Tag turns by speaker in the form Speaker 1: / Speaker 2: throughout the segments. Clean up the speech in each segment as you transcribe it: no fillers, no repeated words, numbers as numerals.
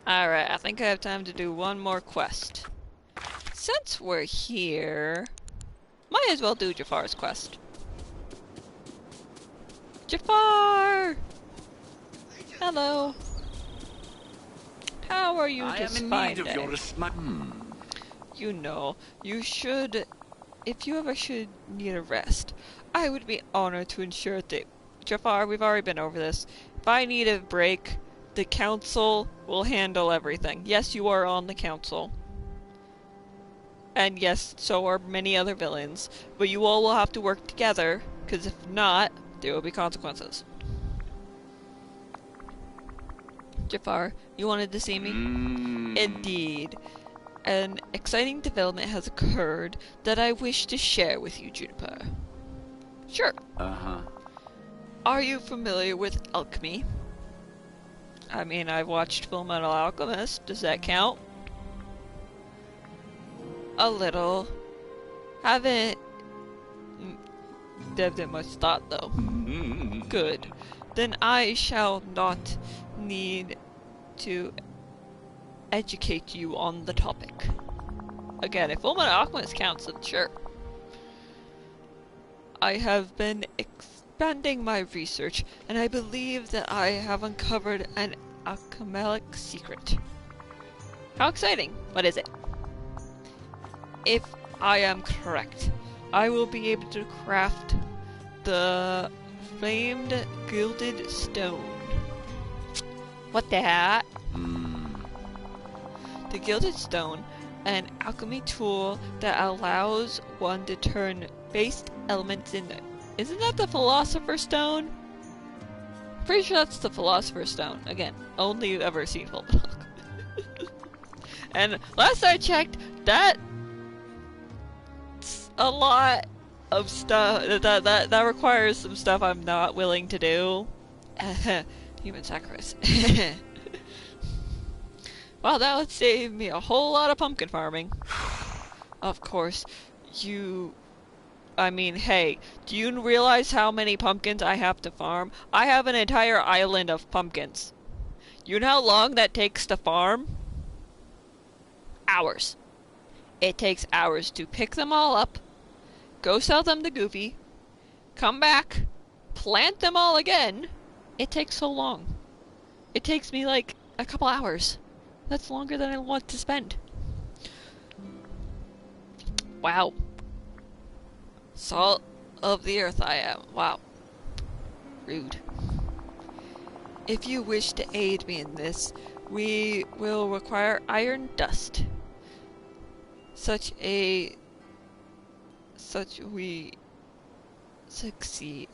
Speaker 1: Alright, I think I have time to do one more quest. Since we're here, might as well do Jafar's quest. Jafar! Hello. How are you
Speaker 2: I
Speaker 1: just
Speaker 2: am in
Speaker 1: fine
Speaker 2: need of
Speaker 1: day?
Speaker 2: your
Speaker 1: You know, you should, if you ever should need a rest, I would be honored to ensure that, Jafar, we've already been over this. If I need a break, the council will handle everything. Yes, you are on the council. And yes, so are many other villains. But you all will have to work together, because if not, there will be consequences. Jafar, you wanted to see me? Indeed. An exciting development has occurred that I wish to share with you, Juniper. Sure. Are you familiar with Alchemy? I mean, I've watched Full Metal Alchemist. Does that count? A little. Haven't deved it much thought, though. Good. Then I shall not need to educate you on the topic. Again, if Full Metal Alchemist counts, then sure. I have been expanding my research, and I believe that I have uncovered an alchemic secret. How exciting! What is it? If I am correct, I will be able to craft the famed gilded stone. What the heck? The gilded stone, an alchemy tool that allows one to turn base elements into... Isn't that the Philosopher's Stone? Pretty sure that's the Philosopher's Stone. Again, only ever seen Full Metal Alchemist. And last I checked, that's a lot of stuff that requires some stuff I'm not willing to do. Human sacrifice. Well, that would save me a whole lot of pumpkin farming. Of course, I mean, hey, do you realize how many pumpkins I have to farm? I have an entire island of pumpkins. You know how long that takes to farm? Hours. It takes hours to pick them all up, go sell them to Goofy, come back, plant them all again. It takes so long. It takes me like a couple hours. That's longer than I want to spend. Wow. Salt of the earth I am. Wow. Rude. If you wish to aid me in this, we will require iron dust. Such we succeed.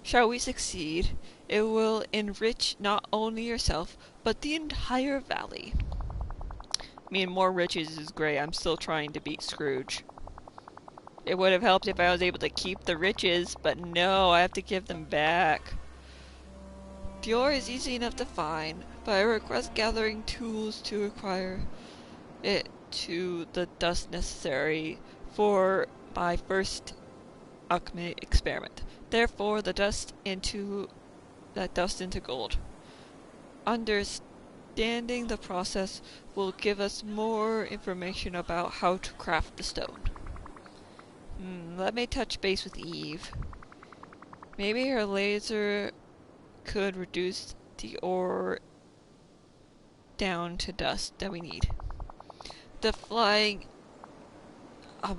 Speaker 1: Shall we succeed, it will enrich not only yourself, but the entire valley. I mean, more riches is great. I'm still trying to beat Scrooge. It would have helped if I was able to keep the riches, but no, I have to give them back. The ore is easy enough to find, but I request gathering tools to acquire it to the dust necessary for my first alchemy experiment. Therefore, the dust into gold. Understanding the process will give us more information about how to craft the stone. Let me touch base with Eve. Maybe her laser could reduce the ore down to dust that we need. The flying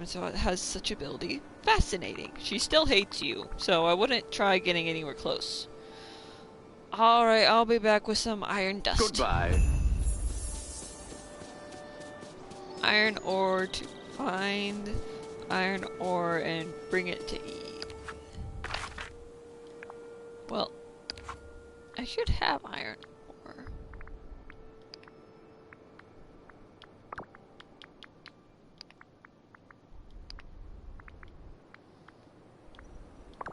Speaker 1: so it has such ability. Fascinating. She still hates you, so I wouldn't try getting anywhere close. Alright, I'll be back with some iron dust.
Speaker 2: Goodbye.
Speaker 1: Iron ore to find iron ore and bring it to Eve. Well, I should have iron ore.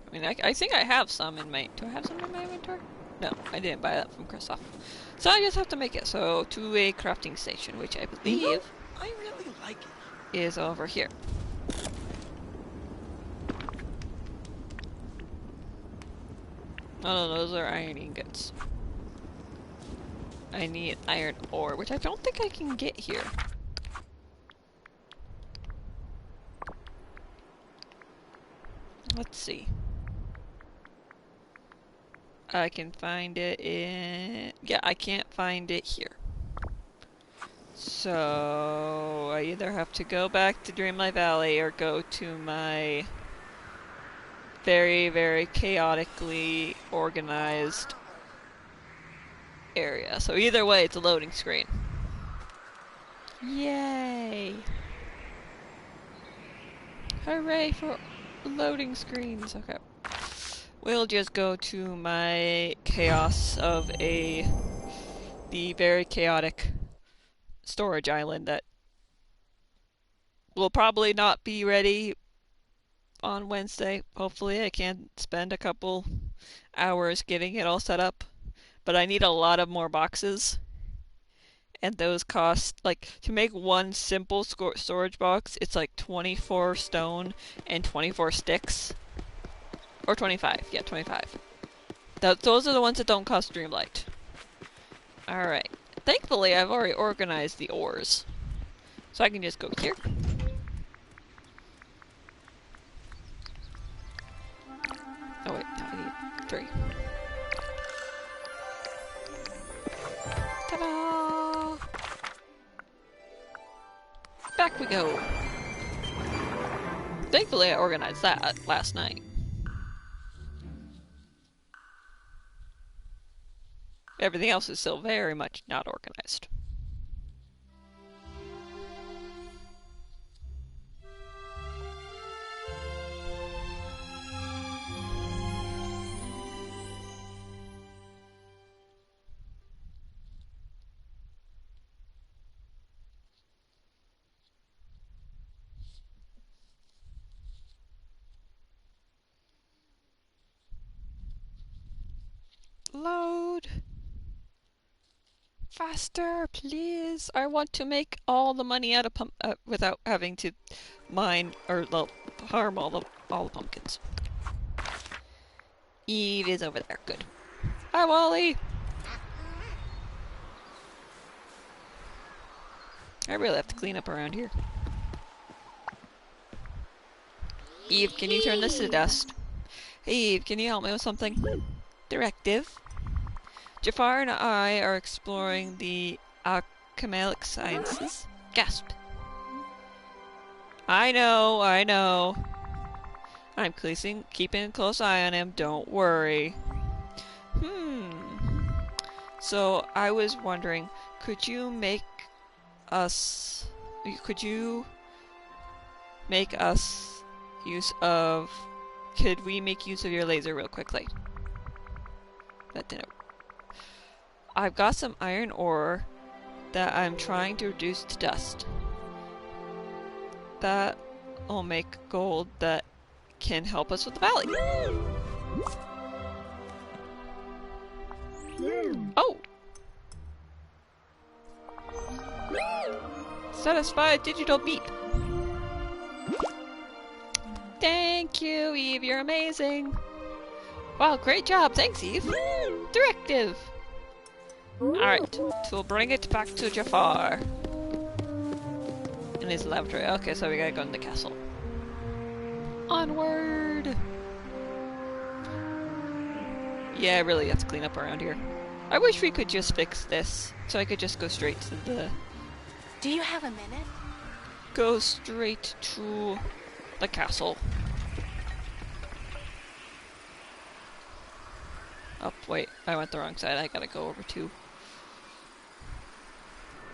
Speaker 1: I mean, I think I have some in my... Do I have some in my inventory? No, I didn't buy that from Kristoff. So I just have to make it. So, to a crafting station, which I believe
Speaker 2: I really like it.
Speaker 1: is over here. Oh no, those are iron ingots. I need iron ore, which I don't think I can get here. Let's see. I can find it in... Yeah, I can't find it here. So I either have to go back to Dreamlight Valley or go to my very, very chaotically organized area. So either way, it's a loading screen. Yay! Hooray for loading screens. Okay. We'll just go to my chaos of the very chaotic storage island that will probably not be ready on Wednesday. Hopefully I can spend a couple hours getting it all set up. But I need a lot of more boxes. And those cost, like, to make one simple storage box, it's like 24 stone and 24 sticks. Or 25, yeah, 25. Those are the ones that don't cost Dreamlight. Alright. Thankfully, I've already organized the ores. So I can just go here. Oh wait, I need 3. Ta-da! Back we go! Thankfully, I organized that last night. Everything else is still very much not organized. Load! Faster, please! I want to make all the money out of without having to mine or harm all the pumpkins. Eve is over there. Good. Hi, Wally! I really have to clean up around here. Eve, can you turn this to dust? Hey, Eve, can you help me with something? Directive. Jafar and I are exploring the alchemic sciences. Gasp. I know. I'm keeping a close eye on him, don't worry. So, I was wondering, could you make us use of... Could we make use of your laser real quickly? That didn't... I've got some iron ore that I'm trying to reduce to dust. That will make gold that can help us with the valley. Oh! Satisfied digital beep. Thank you, Eve. You're amazing. Wow, great job. Thanks, Eve. Directive. Alright, so we'll bring it back to Jafar. In his laboratory. Okay, so we gotta go in the castle. Onward! Yeah, I really have to clean up around here. I wish we could just fix this, so I could just go straight to the...
Speaker 3: Do you have a minute?
Speaker 1: Go straight to the castle. Oh, wait, I went the wrong side. I gotta go over to...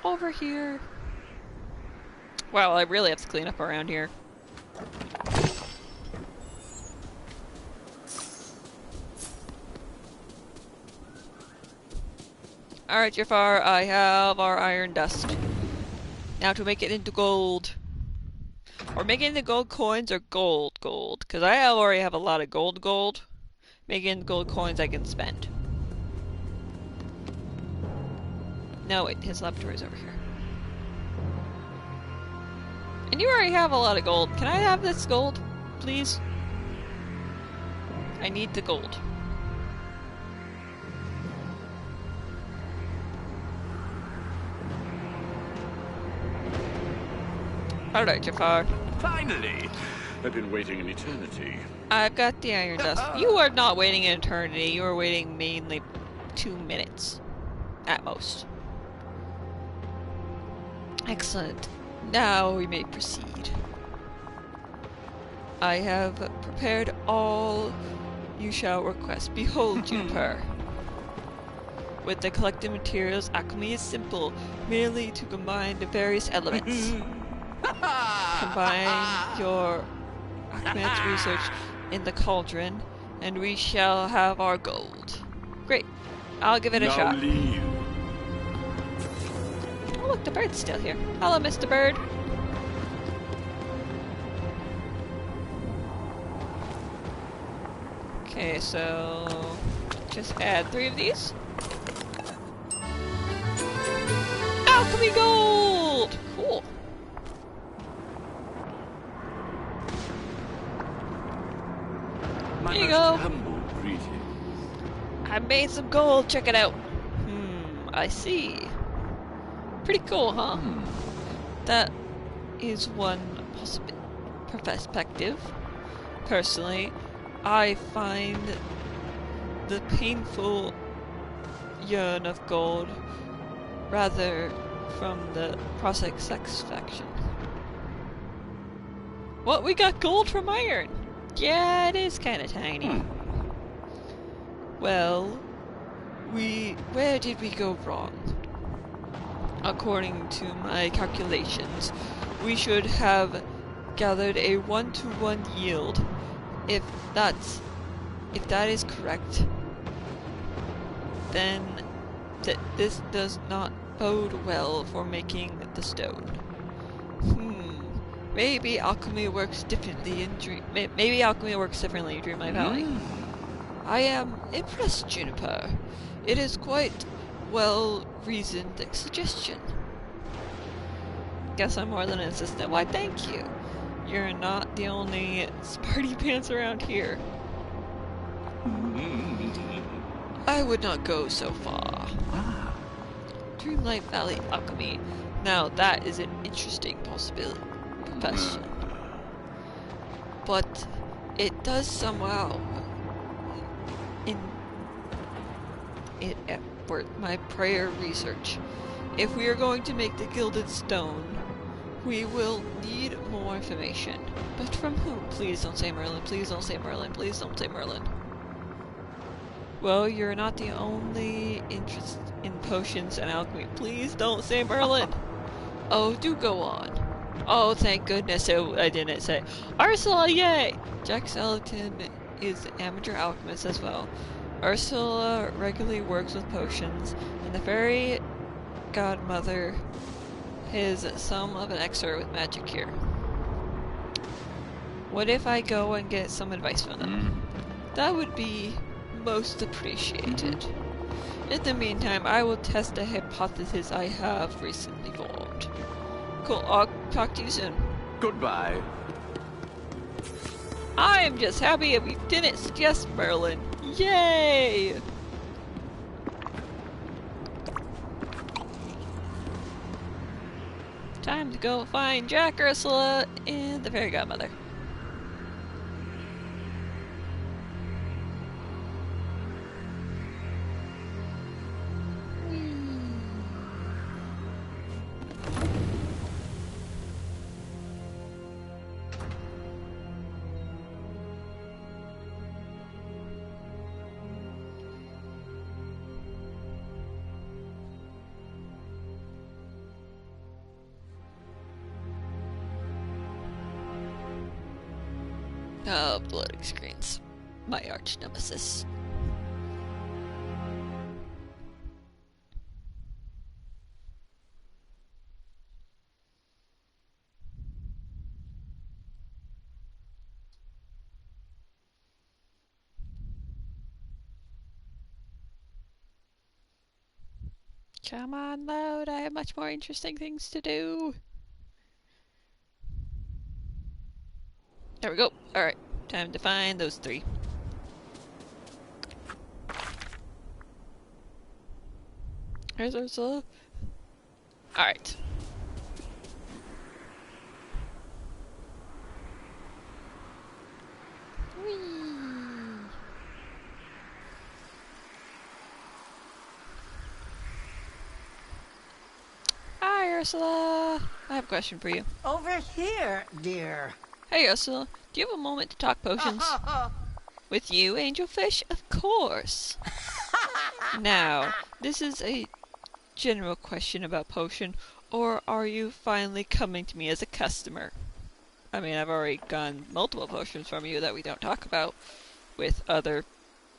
Speaker 1: Over here. Wow, I really have to clean up around here. Alright, Jafar, I have our iron dust. Now to make it into gold. Or make it into gold coins or gold. Because I already have a lot of gold. Making gold coins I can spend. No, wait, his laboratory's over here. And you already have a lot of gold. Can I have this gold, please? I need the gold. Alright, Jafar.
Speaker 2: Finally! I've been waiting an eternity.
Speaker 1: I've got the iron dust. You are not waiting an eternity. You are waiting mainly 2 minutes. At most. Excellent. Now we may proceed. I have prepared all you shall request. Behold, Juniper. With the collected materials, alchemy is simple, merely to combine the various elements. Combine your alchemist research in the cauldron, and we shall have our gold. Great. I'll give it a shot.
Speaker 2: Leave.
Speaker 1: Oh look, the bird's still here. Hello, Mr. Bird. Okay, so just add 3 of these. Alchemy gold! Cool.
Speaker 2: My
Speaker 1: Here you
Speaker 2: most
Speaker 1: go.
Speaker 2: humble greetings.
Speaker 1: I made some gold. Check it out. I see. Pretty cool, huh? That is one perspective. Personally, I find the painful yearn of gold rather from the process satisfaction. What? We got gold from iron? Yeah, it is kind of tiny. Well, where did we go wrong? According to my calculations, we should have gathered a 1-to-1 yield. If that is correct, then this does not bode well for making the stone. Maybe alchemy works differently in Dreamlight Valley. I am impressed, Juniper. It is quite well-reasoned suggestion. Guess I'm more than insistent. Why, thank you. You're not the only smarty pants around here. I would not go so far. Dreamlight Valley alchemy. Now that is an interesting profession. But it does somehow my prior research. If we are going to make the gilded stone, we will need more information. But from whom? Please don't say Merlin. Please don't say Merlin. Please don't say Merlin. Well, you're not the only interest in potions and alchemy. Please don't say Merlin. Oh, do go on. Oh, thank goodness I didn't say. Ursula, yay! Jack Sellington is an amateur alchemist as well. Ursula regularly works with potions, and the fairy godmother is some of an expert with magic here. What if I go and get some advice from them? That would be most appreciated. In the meantime, I will test a hypothesis I have recently formed. Cool, I'll talk to you soon.
Speaker 2: Goodbye.
Speaker 1: I am just happy we didn't suggest Merlin. Yay! Time to go find Jack, Ursula, and the fairy godmother. Oh, loading screens. My arch nemesis. Come on, load. I have much more interesting things to do. There we go. Alright, time to find those 3. There's Ursula. Alright. Whee! Hi, Ursula. I have a question for you.
Speaker 4: Over here, dear.
Speaker 1: Hey, Ursula. Do you have a moment to talk potions? With you, Angelfish? Of course. Now, this is a general question about potion, or are you finally coming to me as a customer? I mean, I've already gotten multiple potions from you that we don't talk about with other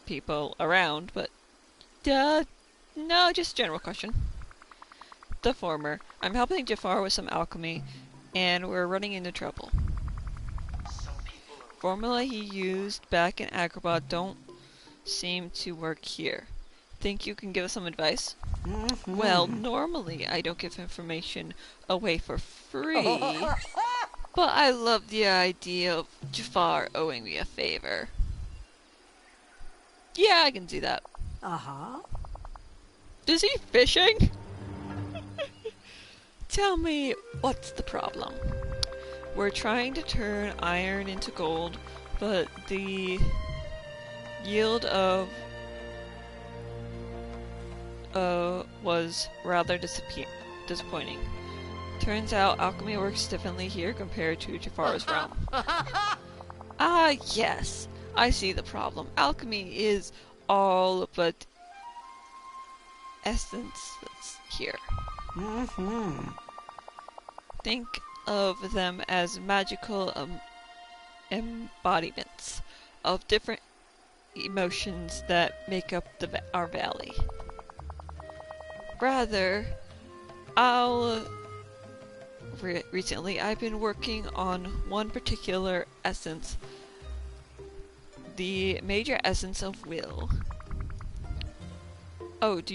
Speaker 1: people around, but no, just a general question. The former. I'm helping Jafar with some alchemy, and we're running into trouble. Formula he used back in Agrabah don't seem to work here. Think you can give us some advice? Well, normally I don't give information away for free, but I love the idea of Jafar owing me a favor. Yeah, I can see that.
Speaker 4: Uh-huh.
Speaker 1: Is he fishing? Tell me, what's the problem? We're trying to turn iron into gold, but the yield of was rather disappointing. Turns out alchemy works differently here compared to Jafar's realm. Ah, yes, I see the problem. Alchemy is all but essence here. Think of them as magical embodiments of different emotions that make up our valley. Rather, recently I've been working on one particular essence, the major essence of will. Oh, do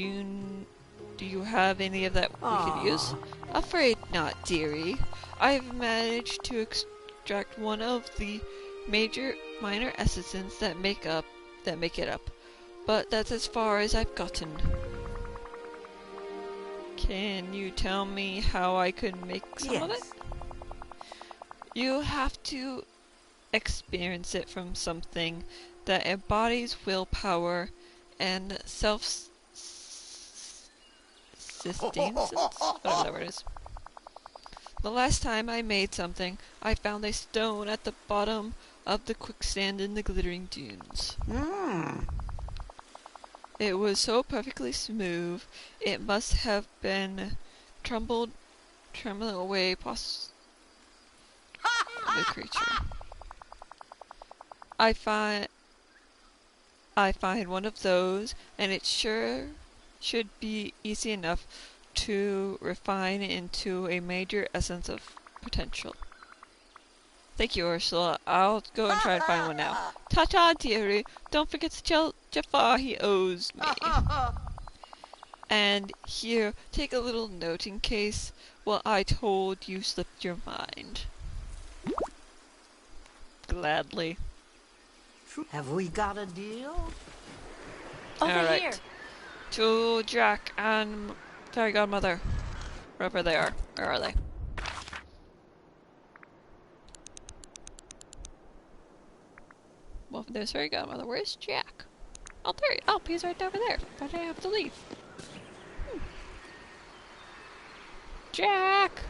Speaker 1: you have any of that we could use? Afraid not, dearie. I've managed to extract one of the minor essences that make it up, but that's as far as I've gotten. Can you tell me how I could make some of it? You have to experience it from something that embodies willpower and self-sustenance, whatever that word is. The last time I made something, I found a stone at the bottom of the quicksand in the glittering dunes. It was so perfectly smooth, it must have been trembling away the creature. I find one of those, and it sure should be easy enough to refine into a major essence of potential. Thank you, Ursula. I'll go and try and find one now. Ta-ta, dearie. Don't forget to tell Jafar he owes me. And here, take a little note in case what I told you slipped your mind. Gladly.
Speaker 4: Have we got a deal?
Speaker 3: Over here.
Speaker 1: To Jack and Fairy Godmother. Wherever they are. Where are they? Well, there's Fairy Godmother. Where's Jack? Oh, there he is. Oh, he's right over there. Why did I have to leave? Jack!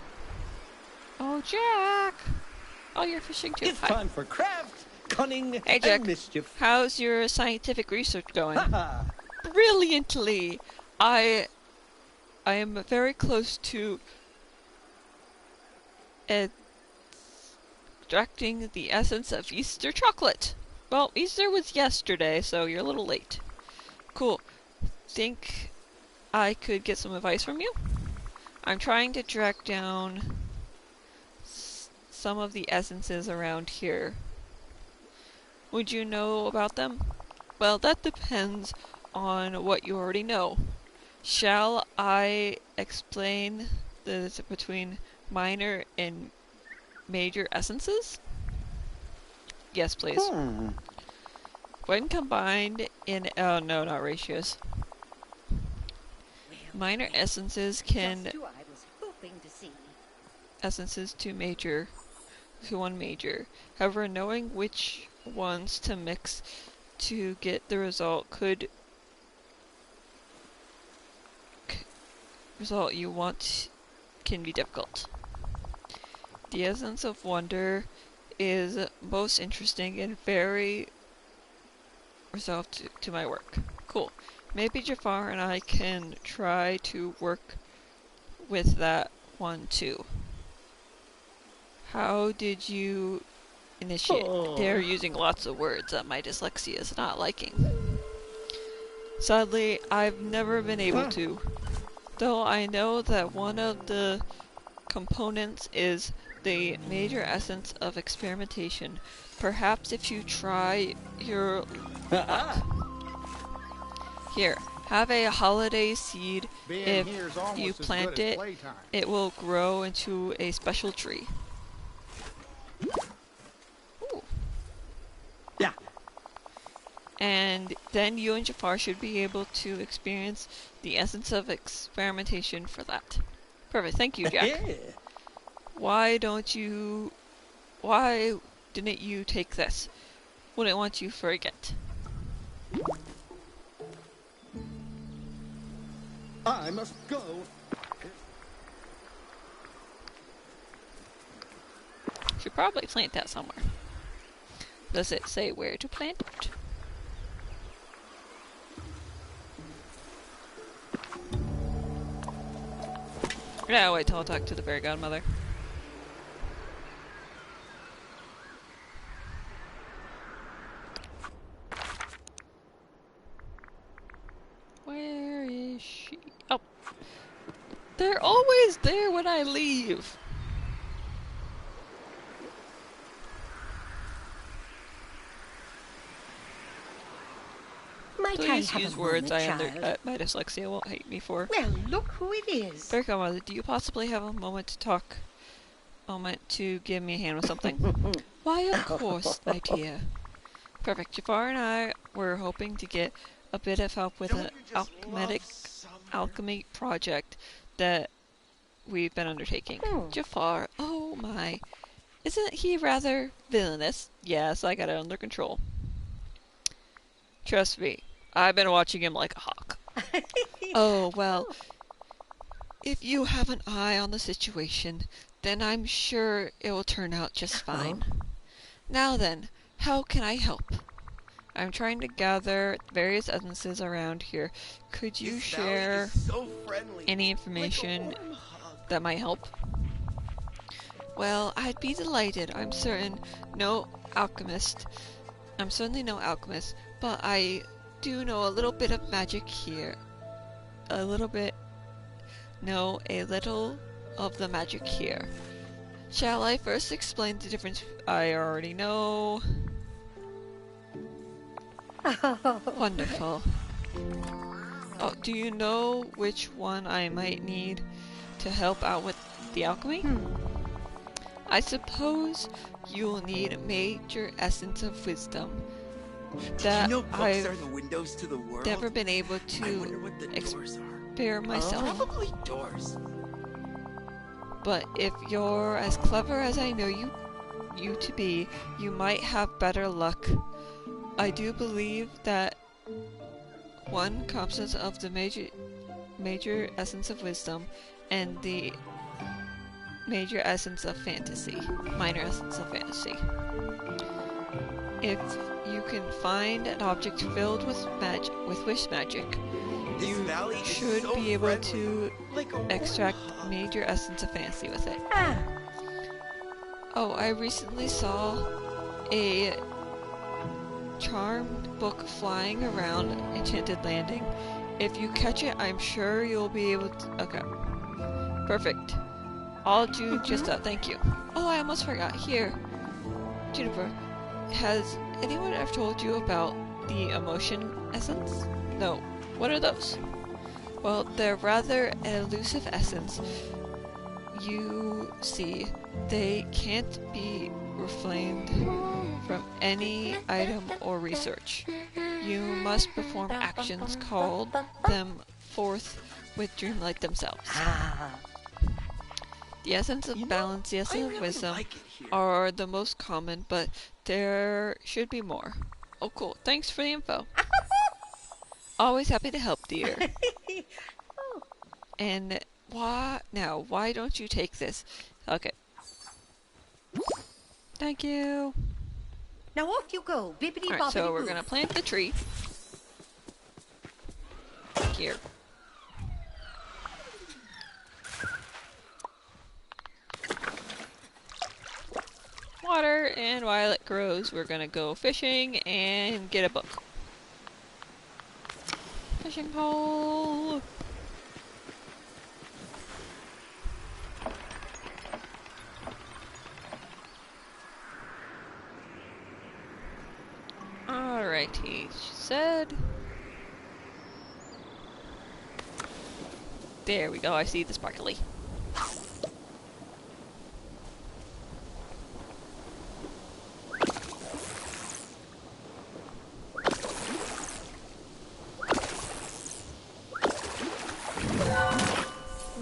Speaker 1: Oh, Jack! Oh, you're fishing too.
Speaker 5: It's time for craft, cunning,
Speaker 1: Hey, Jack.
Speaker 5: and mischief.
Speaker 1: How's your scientific research going? Brilliantly! I am very close to extracting the essence of Easter chocolate. Well, Easter was yesterday, so you're a little late. Cool. Think I could get some advice from you? I'm trying to track down some of the essences around here. Would you know about them? Well, that depends on what you already know. Shall I explain the difference between minor and major essences? Yes, please. When combined in... oh, no, not ratios. Minor essences can... essences to one major. However, knowing which ones to mix to get the result you want can be difficult. The essence of wonder is most interesting and very resolved to my work. Cool. Maybe Jafar and I can try to work with that one too. How did you initiate? They're using lots of words that my dyslexia is not liking. Sadly, I've never been able to. Though I know that one of the components is the major essence of experimentation. Perhaps if you try your luck. Here, have a holiday seed. If you plant it, it will grow into a special tree. Ooh.
Speaker 5: Yeah.
Speaker 1: And then you and Jafar should be able to experience the essence of experimentation for that. Perfect, thank you, Jack. Why didn't you take this? Wouldn't want you forget.
Speaker 5: I must go.
Speaker 1: Should probably plant that somewhere. Does it say where to plant it? No, wait till I'll talk to the fairy godmother. Where is she? Oh. They're always there when I leave.
Speaker 6: Might
Speaker 1: Please
Speaker 6: I have
Speaker 1: use
Speaker 6: a
Speaker 1: words
Speaker 6: moment,
Speaker 1: my dyslexia won't hate me for.
Speaker 6: Well, look who it is.
Speaker 1: Fairy godmother, do you possibly have a moment to talk? Moment to give me a hand with something? Why, of course, my dear. Perfect. Jafar and I were hoping to get a bit of help with an alchemy project that we've been undertaking. Jafar, oh my. Isn't he rather villainous? Yes, I got it under control. Trust me, I've been watching him like a hawk. Oh, well, if you have an eye on the situation, then I'm sure it will turn out just fine. Now then, how can I help? I'm trying to gather various essences around here. Could you share any information that might help? Well, I'd be delighted. I'm certainly no alchemist, but I do know a little bit of magic here. A little of the magic here. Shall I first explain the difference I already know? Wonderful. Oh, do you know which one I might need to help out with the alchemy? I suppose you'll need major essence of wisdom that I've never been able to experiment myself.
Speaker 7: Probably doors.
Speaker 1: But if you're as clever as I know you to be, you might have better luck. I do believe that one concept of the major essence of wisdom and the minor essence of fantasy. If you can find an object filled with wish magic, you should be able to extract major essence of fantasy with it. Oh, I recently saw a charmed book flying around Enchanted Landing. If you catch it, I'm sure you'll be able to... Okay. Perfect. I'll do just that, thank you. Oh, I almost forgot. Here. Juniper, has anyone ever told you about the emotion essence? No. What are those? Well, they're rather an elusive essence. You see, they can't be refrained from any item or research. You must perform actions, call them forth with Dreamlight themselves. The essence of balance, the essence of wisdom are the most common, but there should be more. Oh, cool. Thanks for the info. Always happy to help, dear. And why don't you take this? Okay. Thank you.
Speaker 3: Now off you go, bippity
Speaker 1: Alright,
Speaker 3: boppity
Speaker 1: so we're
Speaker 3: boo.
Speaker 1: gonna plant the tree. Here. Water, and while it grows, we're gonna go fishing and get a book. Fishing pole! Alright, he said. There we go, I see the sparkly.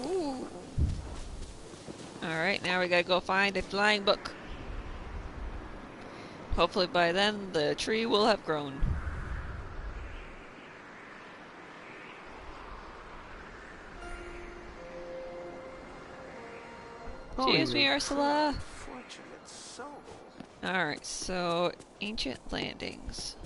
Speaker 1: Ooh. Alright, now we gotta go find a flying book. Hopefully by then the tree will have grown. Excuse me, Ursula.
Speaker 5: Fortunate soul.
Speaker 1: Alright, so ancient landings.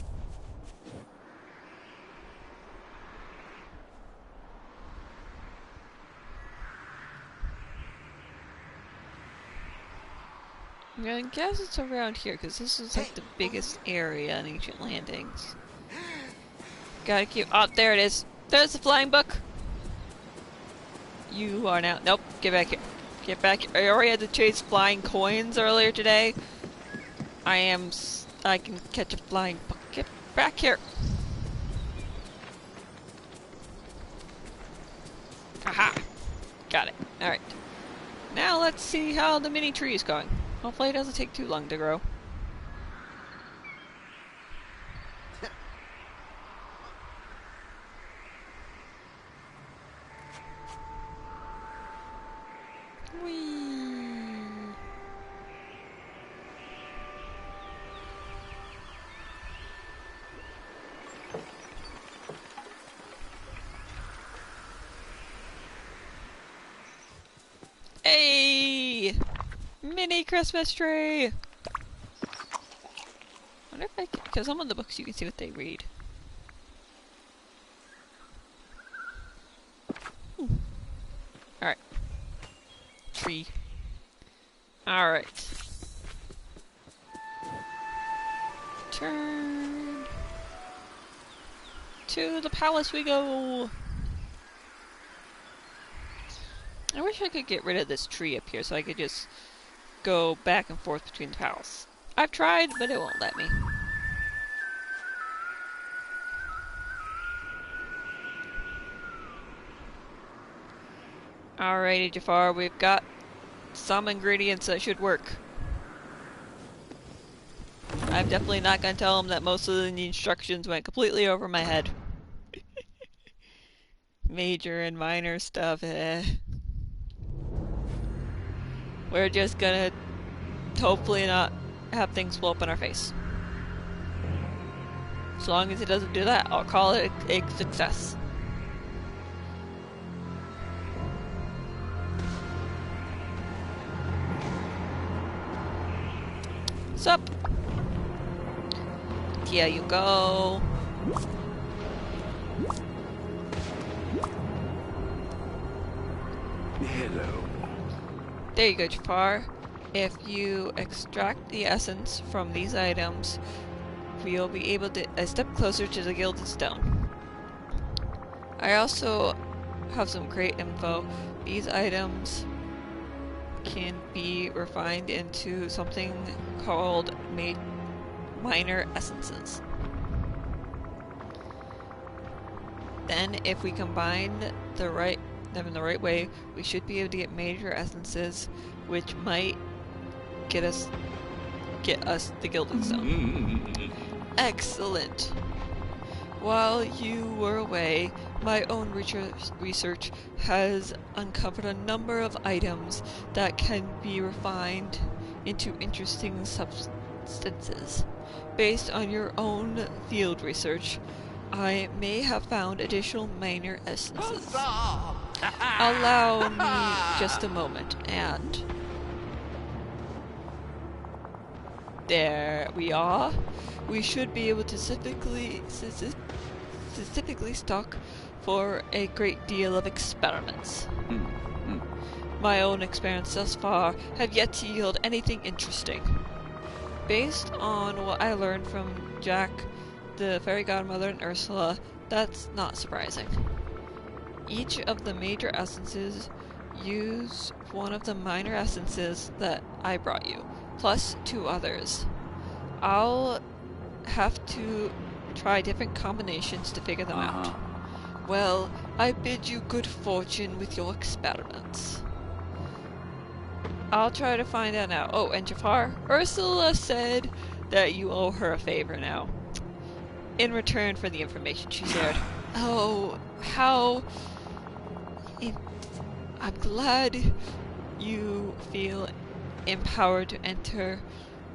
Speaker 1: I'm gonna guess it's around here, because this is like the biggest area in ancient landings. Gotta keep. Oh, there it is. There's the flying book. You are now. Nope. Get back here. Get back here. I already had to chase flying coins earlier today. I can catch a flying book. Get back here. Aha. Got it. Alright. Now let's see how the mini tree is going. Hopefully it doesn't take too long to grow. Whee! Hey! Mini Christmas tree! I wonder if I can, because some of the books you can see what they read. Alright. Tree. Alright. Turn. To the palace we go! I wish I could get rid of this tree up here so I could just go back and forth between the palace. I've tried, but it won't let me. Alrighty, Jafar, we've got some ingredients that should work. I'm definitely not gonna tell him that most of the instructions went completely over my head. Major and minor stuff, We're just gonna hopefully not have things blow up in our face. As long as it doesn't do that, I'll call it a success. Sup? Here you go.
Speaker 2: Hello.
Speaker 1: There you go, Jafar. If you extract the essence from these items, we'll be able to a step closer to the Gilded Stone. I also have some great info. These items can be refined into something called minor essences. Then, if we combine them in the right way, we should be able to get major essences, which might get us the Gilded Stone. Excellent. While you were away, my own research has uncovered a number of items that can be refined into interesting substances. Based on your own field research, I may have found additional minor essences. Allow me just a moment, and there we are. We should be able to specifically stock for a great deal of experiments. My own experiments thus far have yet to yield anything interesting. Based on what I learned from Jack, the fairy godmother, and Ursula, that's not surprising. Each of the major essences use one of the minor essences that I brought you, plus 2 others. I'll have to try different combinations to figure them out. Well, I bid you good fortune with your experiments. I'll try to find out now. Oh, and Jafar, Ursula said that you owe her a favor now, in return for the information she shared. Oh, how... I'm glad you feel empowered to enter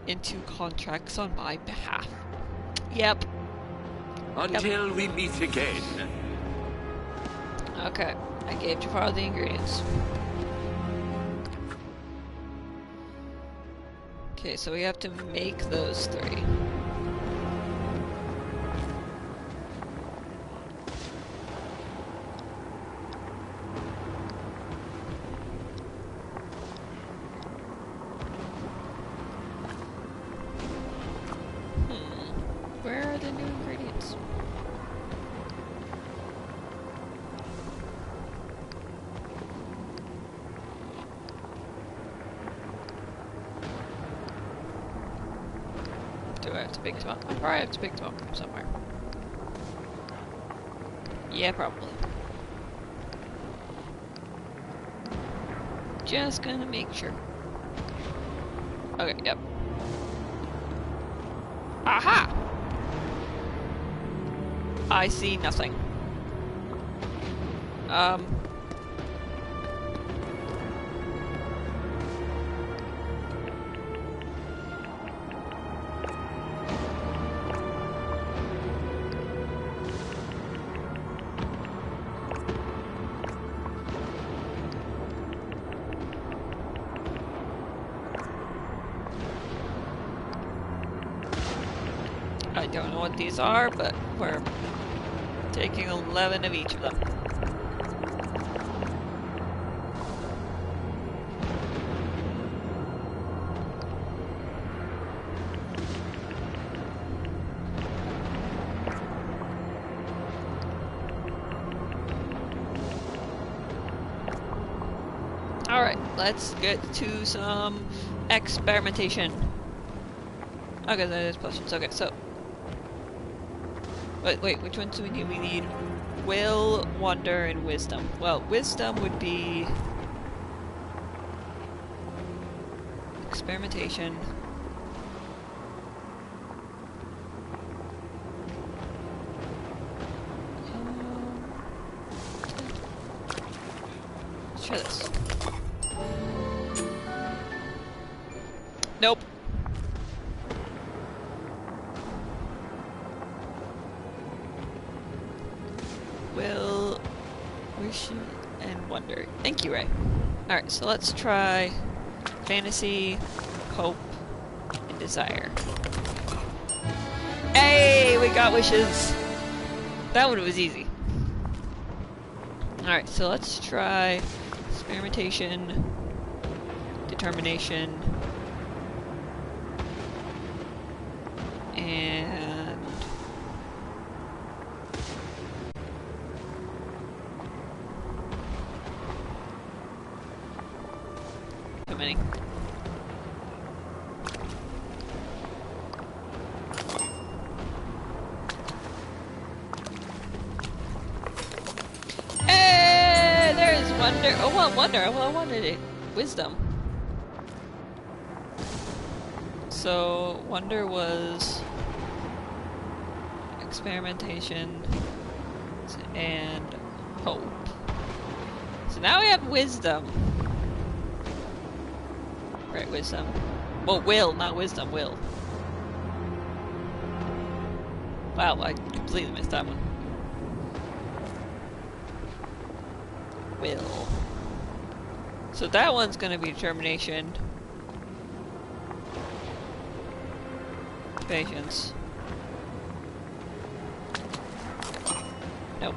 Speaker 1: into contracts on my behalf. Yep.
Speaker 2: Until we meet again.
Speaker 1: Okay, I gave Jafar the ingredients. Okay, so we have to make those 3. Where are the new ingredients? Do I have to pick them up? I probably have to pick them up from somewhere. Yeah, probably. Just gonna make sure. Okay, yep. Aha! I see nothing. I don't know what these are, but we're taking 11 of each of them. Alright, let's get to some experimentation. Okay, that is potions. Okay, so... Wait, which ones do we need? We need will, wonder, and wisdom. Well, wisdom would be... experimentation. Let's try this. Nope. Will, wish, and wonder. Thank you, Ray. Alright, so let's try fantasy, hope, and desire. Hey, we got wishes! That one was easy. Alright, so let's try experimentation, determination, and how many? Hey, there's wonder. Oh, well, wonder. Well, I wanted it. Wisdom. So, wonder was experimentation, and hope. So now we have wisdom. Right, wisdom. Well, will, not wisdom, will. Wow, I completely missed that one. Will. So that one's gonna be determination. Patience. Nope.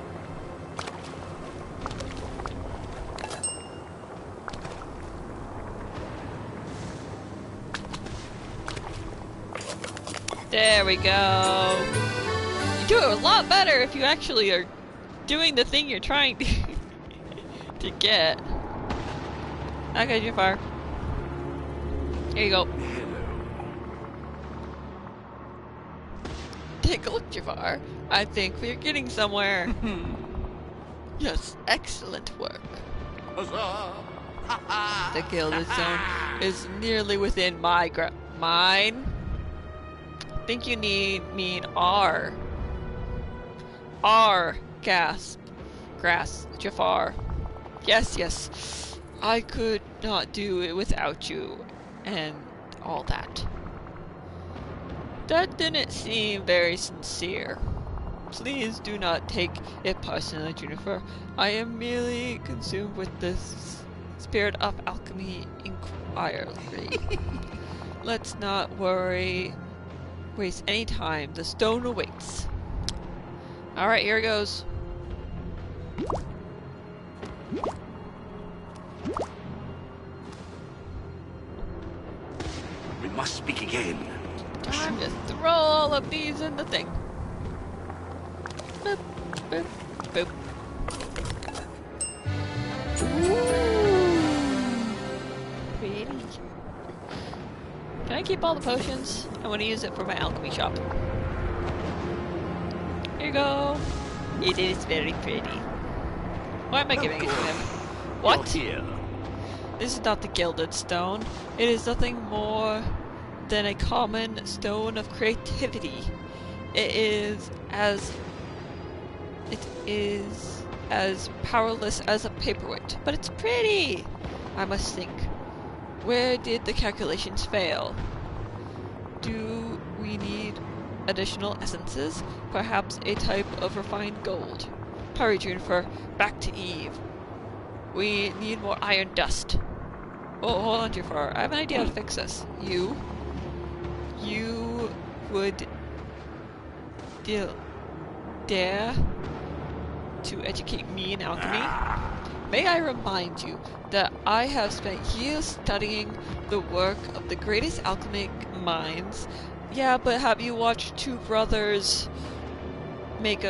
Speaker 1: There we go. You do it a lot better if you actually are doing the thing you're trying to get. Okay, Jafar. Here you go. Take a look, Jafar. I think we're getting somewhere. Yes, excellent work. The gilded zone is nearly within mine. Think you mean R. R. Gasp. Jafar. Yes. I could not do it without you, and all that. That didn't seem very sincere. Please do not take it personally, Juniper. I am merely consumed with this spirit of alchemy inquiry. Let's not waste any time. The stone awaits. Alright, here it goes.
Speaker 2: We must speak again.
Speaker 1: Time to throw all of these in the thing. Boop, boop, boop. Ooh. Pretty. Can I keep all the potions? I want to use it for my alchemy shop. Here you go. It is very pretty. Why am I giving it to him? What?
Speaker 2: Here.
Speaker 1: This is not the gilded stone. It is nothing more than a common stone of creativity. It is as powerless as a paperweight, but it's pretty. I must think. Where did the calculations fail? Do we need additional essences? Perhaps a type of refined gold. Hurry, Juniper. Back to Eve. We need more iron dust. Oh, hold on, Jafar. I have an idea how to fix this. You would dare to educate me in alchemy? May I remind you that I have spent years studying the work of the greatest alchemic minds. Yeah, but have you watched two brothers make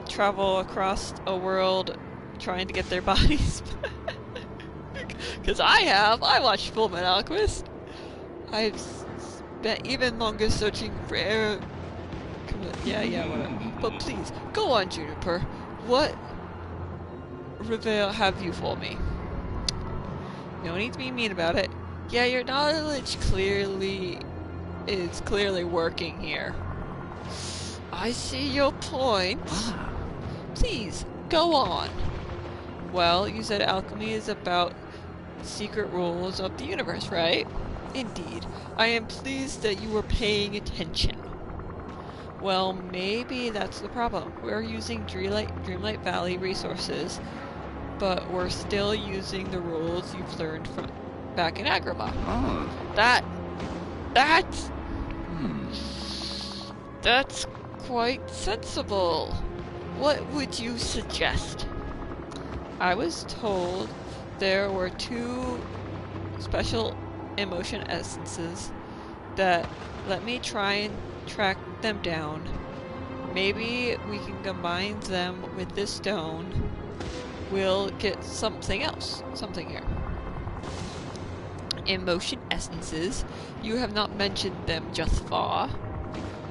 Speaker 1: travel across a world trying to get their bodies? Because I have. I watched Fullmetal Alchemist. I've spent even longer searching for air. Yeah, whatever. But please, go on, Juniper. What reveal have you for me? No need to be mean about it. Yeah, your knowledge is clearly working here. I see your point. Please, go on. Well, you said alchemy is about secret rules of the universe, right? Indeed. I am pleased that you were paying attention. Well, maybe that's the problem. We're using Dreamlight Valley resources, but we're still using the rules you've learned from back in Agrabah. That's quite sensible. What would you suggest? I was told there were 2 special emotion essences that let me try and track them down. Maybe we can combine them with this stone. We'll get something else. Something here. Emotion essences. You have not mentioned them just far.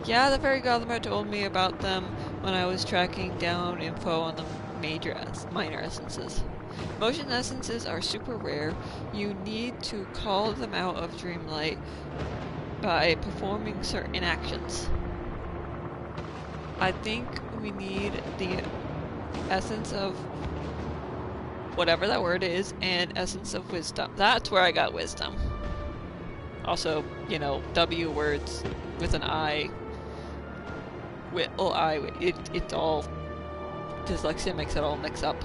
Speaker 1: Yeah, the fairy godmother told me about them when I was tracking down info on the minor essences. Motion essences are super rare. You need to call them out of Dreamlight by performing certain actions. I think we need the essence of whatever that word is and essence of wisdom. That's where I got wisdom. Also, you know, W words with an I. It's all dyslexia makes it all mix up.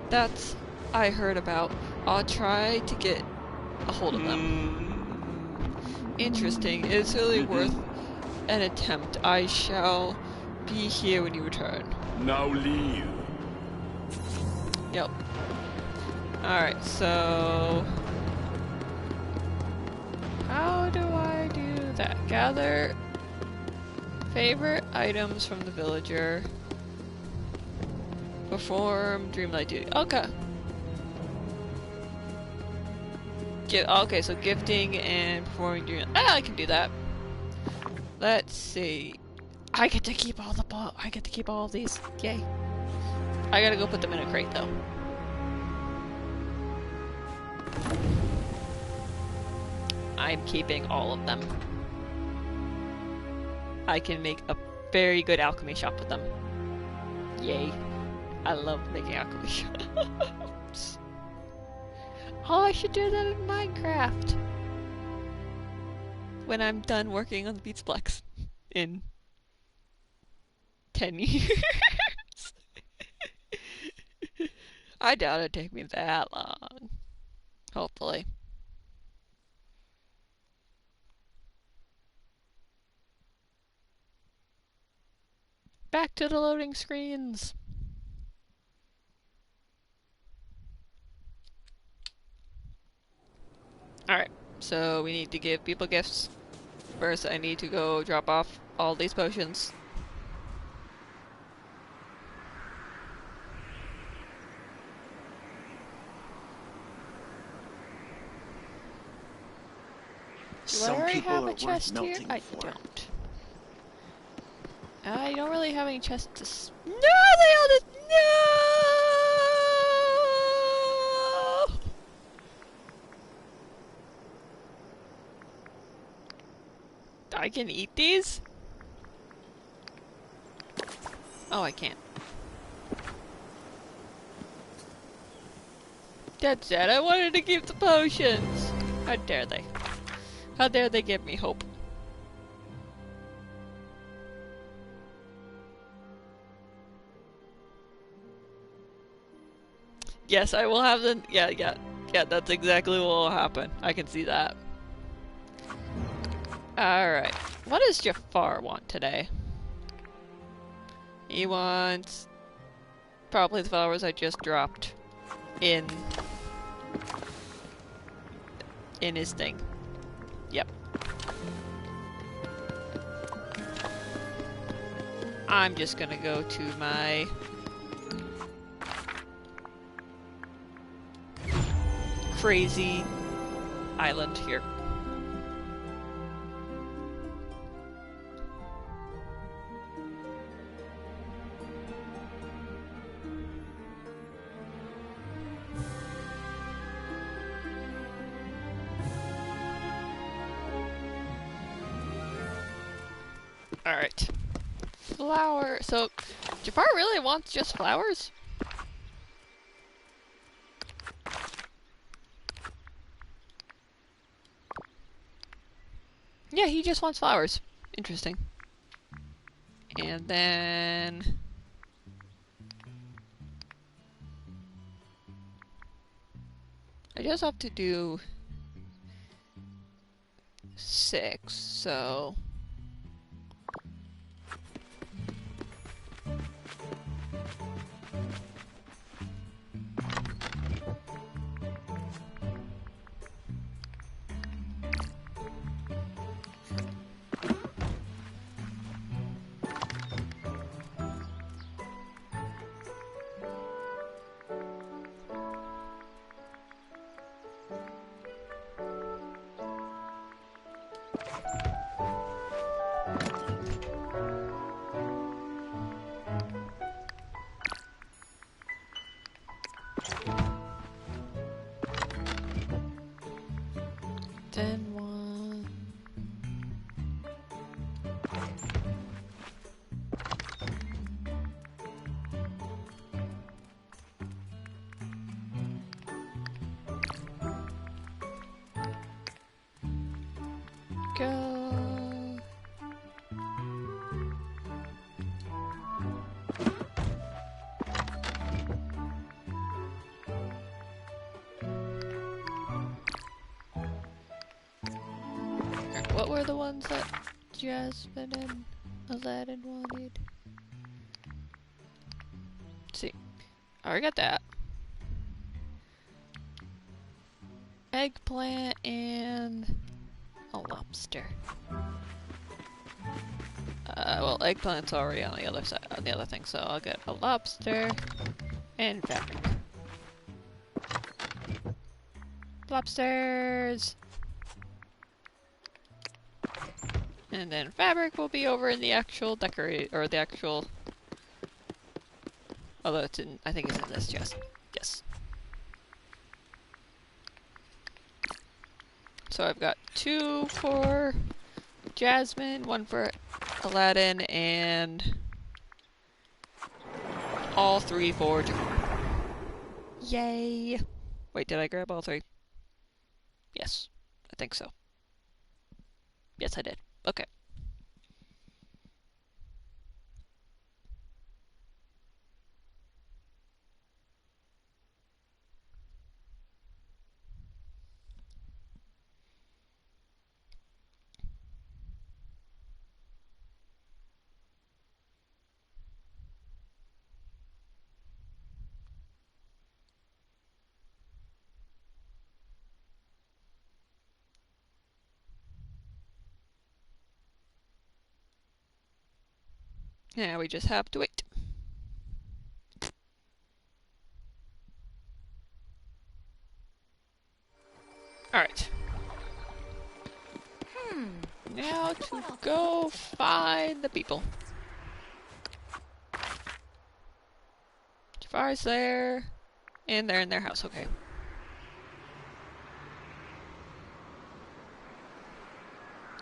Speaker 1: That's I heard about. I'll try to get a hold of them. Interesting. It's really worth an attempt. I shall be here when you return.
Speaker 2: Now leave.
Speaker 1: Yep. Alright, so how do I do that? Gather favorite items from the villager. Perform Dreamlight duty. Okay. Okay, so gifting and performing Dreamlight. Ah, I can do that. Let's see. I get to keep all the I get to keep all of these. Yay. I gotta go put them in a crate though. I'm keeping all of them. I can make a very good alchemy shop with them. Yay. I love making alchemy shops. Oh, I should do that in Minecraft. When I'm done working on the Beatsplex in 10 years. I doubt it'd take me that long. Hopefully. Back to the loading screens. Alright, so we need to give people gifts. First, I need to go drop off all these potions.
Speaker 5: Some people are worth melting
Speaker 1: I
Speaker 5: for.
Speaker 1: don't. I don't really have any chests to No, they all just No! I can eat these? Oh, I can't. That's it. I wanted to keep the potions. How dare they? How dare they give me hope? Yes, I will have the... Yeah, that's exactly what will happen. I can see that. Alright. What does Jafar want today? He wants... probably the flowers I just dropped in his thing. Yep. I'm just gonna go to my crazy island here. Alright. Flower. So, Jafar really wants just flowers? Yeah, he just wants flowers. Interesting. And then... I just have to do 6, so... Then 1... go. What were the ones that Jasmine and Aladdin wanted? Let's see. I already got that. Eggplant and a lobster. Well, eggplant's already on the other side, on the other thing, so I'll get a lobster and fabric. Lobsters! And then fabric will be over in the actual or the actual... Although it's in, I think it's in this chest. Yes. So I've got 2 for Jasmine, 1 for Aladdin, and all 3 for Jafar. Yay! Wait, did I grab all 3? Yes, I think so. Yes, I did. Okay. Now we just have to wait. Alright. Now to go find the people. Jafar's there. And they're in their house, okay.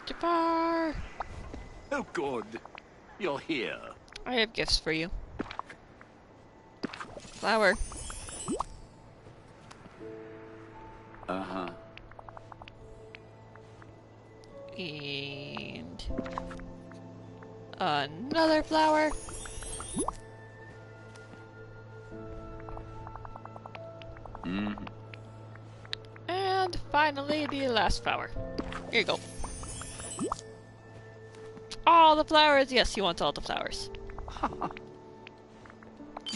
Speaker 1: Jafar!
Speaker 2: Oh, good. You're here.
Speaker 1: I have gifts for you. Flower.
Speaker 2: Uh-huh.
Speaker 1: And another flower. And finally the last flower. Here you go. All the flowers! Yes, he wants all the flowers.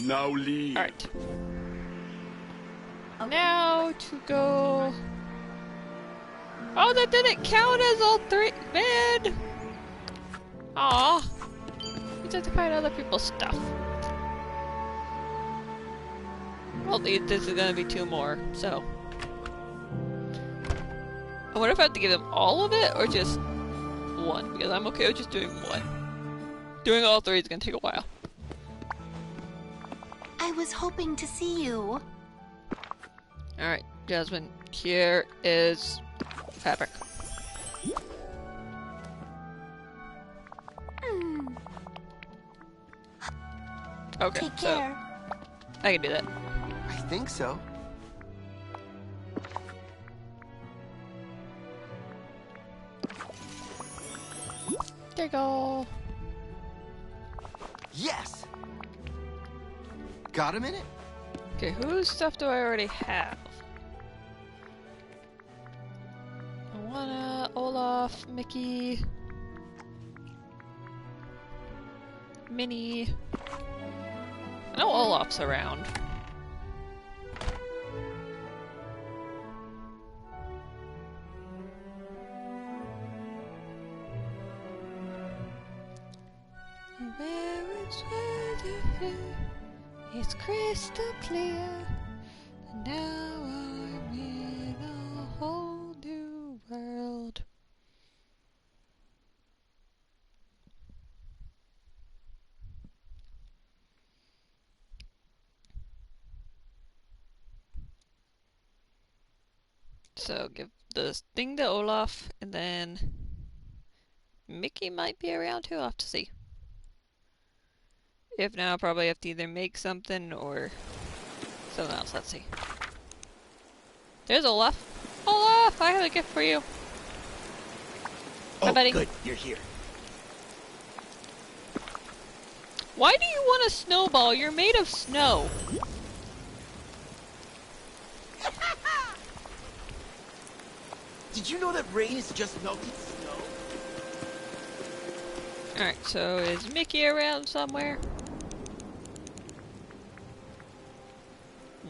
Speaker 2: Now leave.
Speaker 1: Alright. Now to go... Oh, that didn't count as all 3! Man! Aw. We just have to find other people's stuff. Well, this is gonna be 2 more, so... I wonder if I have to give them all of it, or just 1, because I'm okay with just doing 1. Doing all 3 is gonna take a while.
Speaker 6: I was hoping to see you.
Speaker 1: Alright, Jasmine, here is fabric. Okay,
Speaker 6: Take
Speaker 1: so
Speaker 6: care.
Speaker 1: I can do that.
Speaker 5: I think so.
Speaker 1: There you go.
Speaker 5: Yes! Got a minute?
Speaker 1: Okay, whose stuff do I already have? Alana, Olaf, Mickey, Minnie. I know Olaf's around. Where it's weather, it's crystal clear. And now I'm in a whole new world. So give this thing to Olaf, and then Mickey might be around too. I'll have to see. If not, I'll probably have to either make something or something else. Let's see. There's Olaf. Olaf, I have a gift for you.
Speaker 2: Oh,
Speaker 1: buddy.
Speaker 2: good. You're here.
Speaker 1: Why do you want a snowball? You're made of snow.
Speaker 5: Did you know that rain is just melted snow?
Speaker 1: Alright, so is Mickey around somewhere?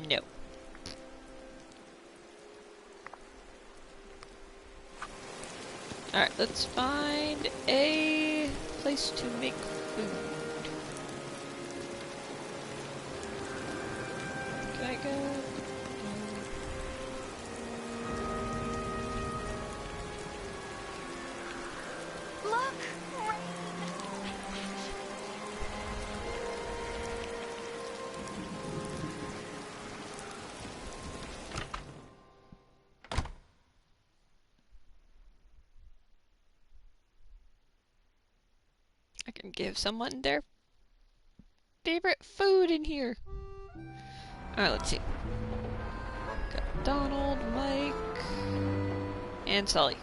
Speaker 1: No. Alright, let's find a place to make food. Can I go?
Speaker 6: Look! Rain!
Speaker 1: I can give someone their favorite food in here. Alright, let's see. Got Donald, Mike, and Sully.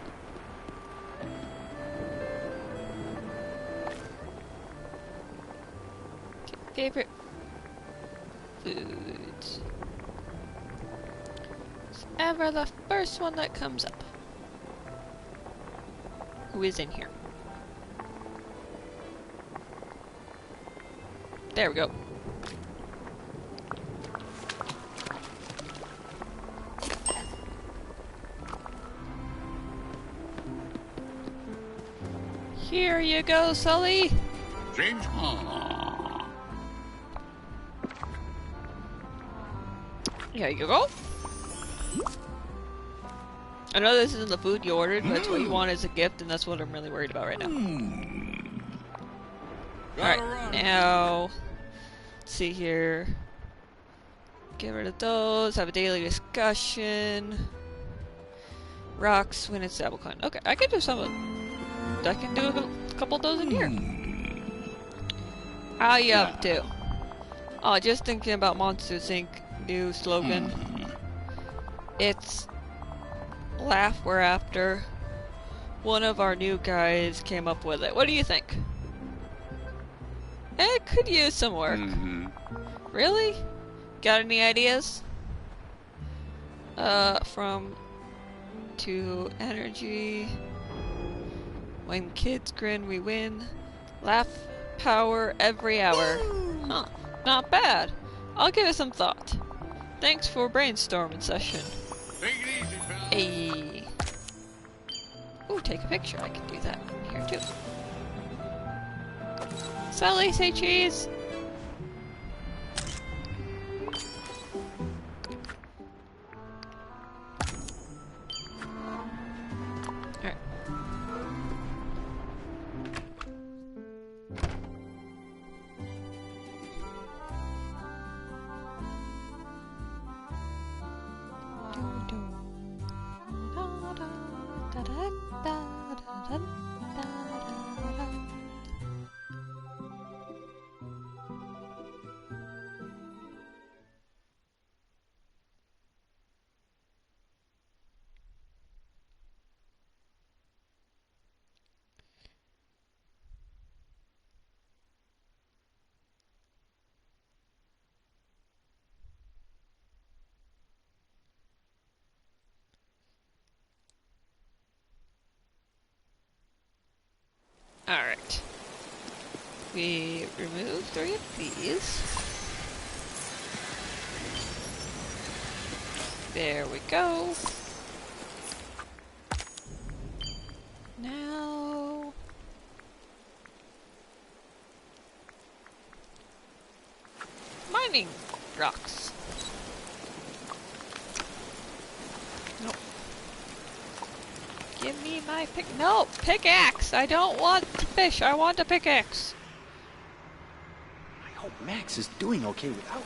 Speaker 1: Okay, favorite foods. It's ever the first one that comes up. Who is in here? There we go. Here you go, Sully.
Speaker 2: James.
Speaker 1: Here you go. I know this isn't the food you ordered, but it's what you want as a gift, and that's what I'm really worried about right now. Alright, now, let's see here. Get rid of those, have a daily discussion. Rocks when it's Applecon. Okay, I can do some of I can do a couple of those in here. How you up to? Oh, just thinking about Monsters Inc. new slogan. It's laugh we're after. One of our new guys came up with it. What do you think? It could use some work. Really? Got any ideas? From to energy. When kids grin, we win. Laugh power every hour. Huh. Not bad. I'll give it some thought. Thanks for brainstorming session.
Speaker 2: Take it easy, pal.
Speaker 1: Hey. Ooh, take a picture. I can do that here too. Sally, say cheese. Alright. Alright. We remove 3 of these. There we go. Now... mining rocks. Nope. Give me my no, pickaxe! I don't want to fish, I want a pickaxe!
Speaker 5: I hope Max is doing okay without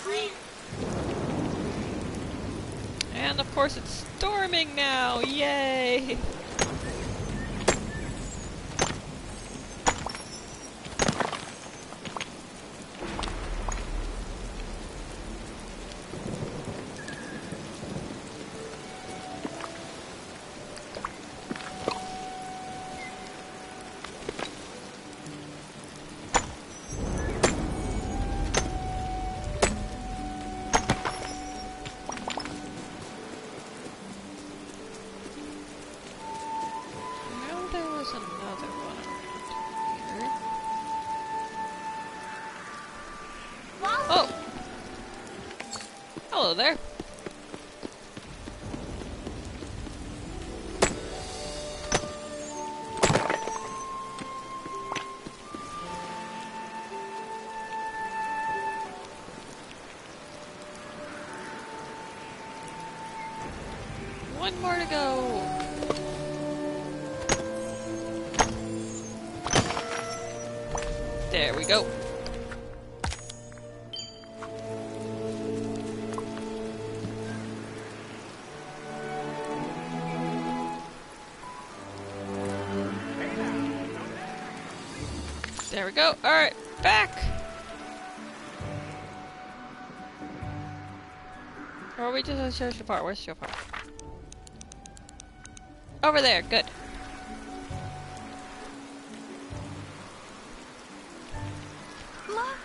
Speaker 5: me.
Speaker 1: And of course it's storming now! Yay! Hello there. One more to go. There we go. There we go. Alright, back! Or are we just on Shofar? Where's Shofar? Over there, good.
Speaker 6: Look.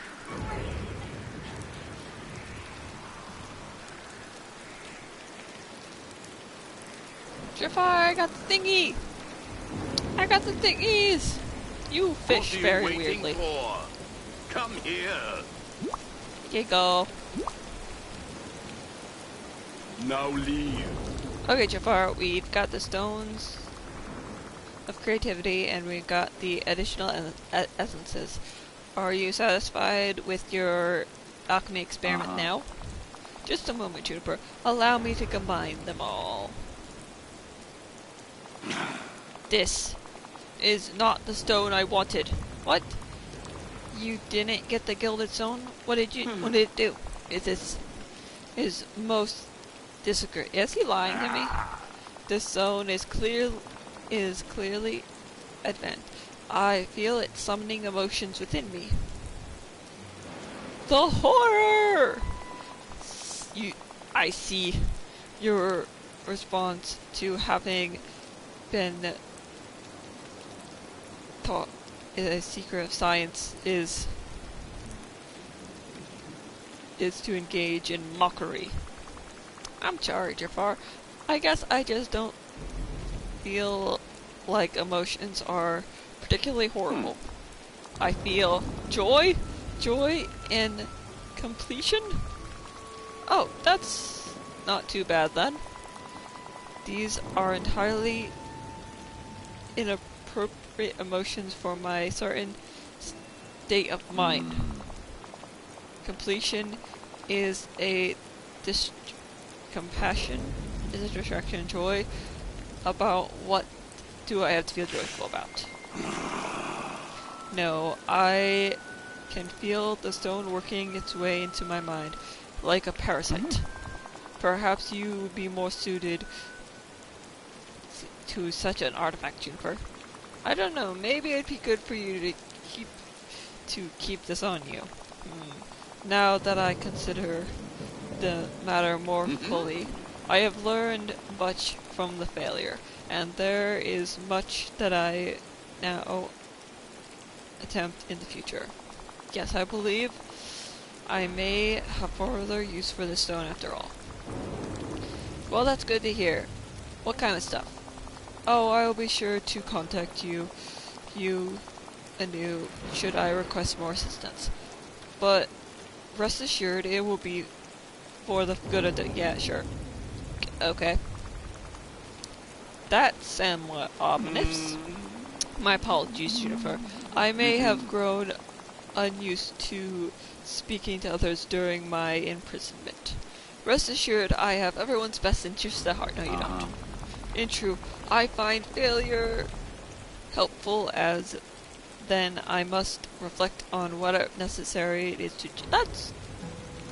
Speaker 1: Shofar, I got the thingy! I got the thingies! You fish
Speaker 2: What are
Speaker 1: very
Speaker 2: you waiting
Speaker 1: weirdly.
Speaker 2: for? Come here.
Speaker 1: Here you go.
Speaker 2: Now leave.
Speaker 1: Okay, Jafar, we've got the stones of creativity and we've got the additional essences. Are you satisfied with your alchemy experiment now? Just a moment, Juniper. Allow me to combine them all. This is not the stone I wanted. What? You didn't get the gilded stone? What did it do? Is most disagree. Is he lying to me? This zone is clearly advanced. I feel it summoning emotions within me. The horror! I see your response to having been taught a secret of science is to engage in mockery. I'm sorry, Jafar. I guess I just don't feel like emotions are particularly horrible. I feel joy in completion. Oh, that's not too bad then. These are entirely inappropriate emotions for my certain state of mind. Completion is a compassion is a distraction. Joy about what do I have to feel joyful about? No, I can feel the stone working its way into my mind like a parasite. Perhaps you would be more suited to such an artifact, Juniper. I don't know, maybe it'd be good for you to keep this on you. Now that I consider the matter more fully, I have learned much from the failure, and there is much that I now attempt in the future. Yes, I believe I may have further use for this stone after all. Well, that's good to hear. What kind of stuff? Oh, I will be sure to contact you anew should I request more assistance. But rest assured, it will be for the good of the— yeah, sure. Okay. That's somewhat ominous. My apologies, Juniper. I may have grown unused to speaking to others during my imprisonment. Rest assured, I have everyone's best interests at heart. No, you don't. In truth, I find failure helpful, as then I must reflect on what necessary it is to— that's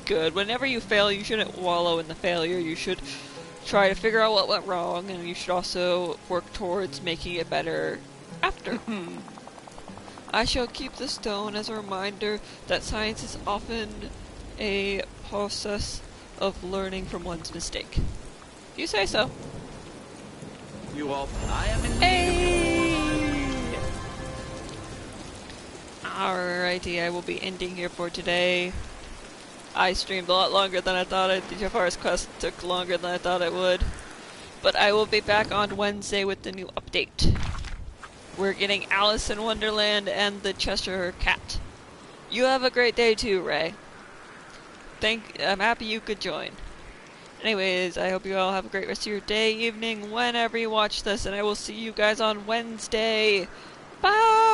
Speaker 1: good. Whenever you fail, you shouldn't wallow in the failure. You should try to figure out what went wrong, and you should also work towards making it better after. I shall keep the stone as a reminder that science is often a process of learning from one's mistake. You say so.
Speaker 5: You all, I am in
Speaker 1: Hey! Alrighty, I will be ending here for today. I streamed a lot longer than I thought it. The Jafar's quest took longer than I thought it would. But I will be back on Wednesday with the new update. We're getting Alice in Wonderland and the Cheshire Cat. You have a great day too, Ray. I'm happy you could join. Anyways, I hope you all have a great rest of your day, evening, whenever you watch this, and I will see you guys on Wednesday. Bye!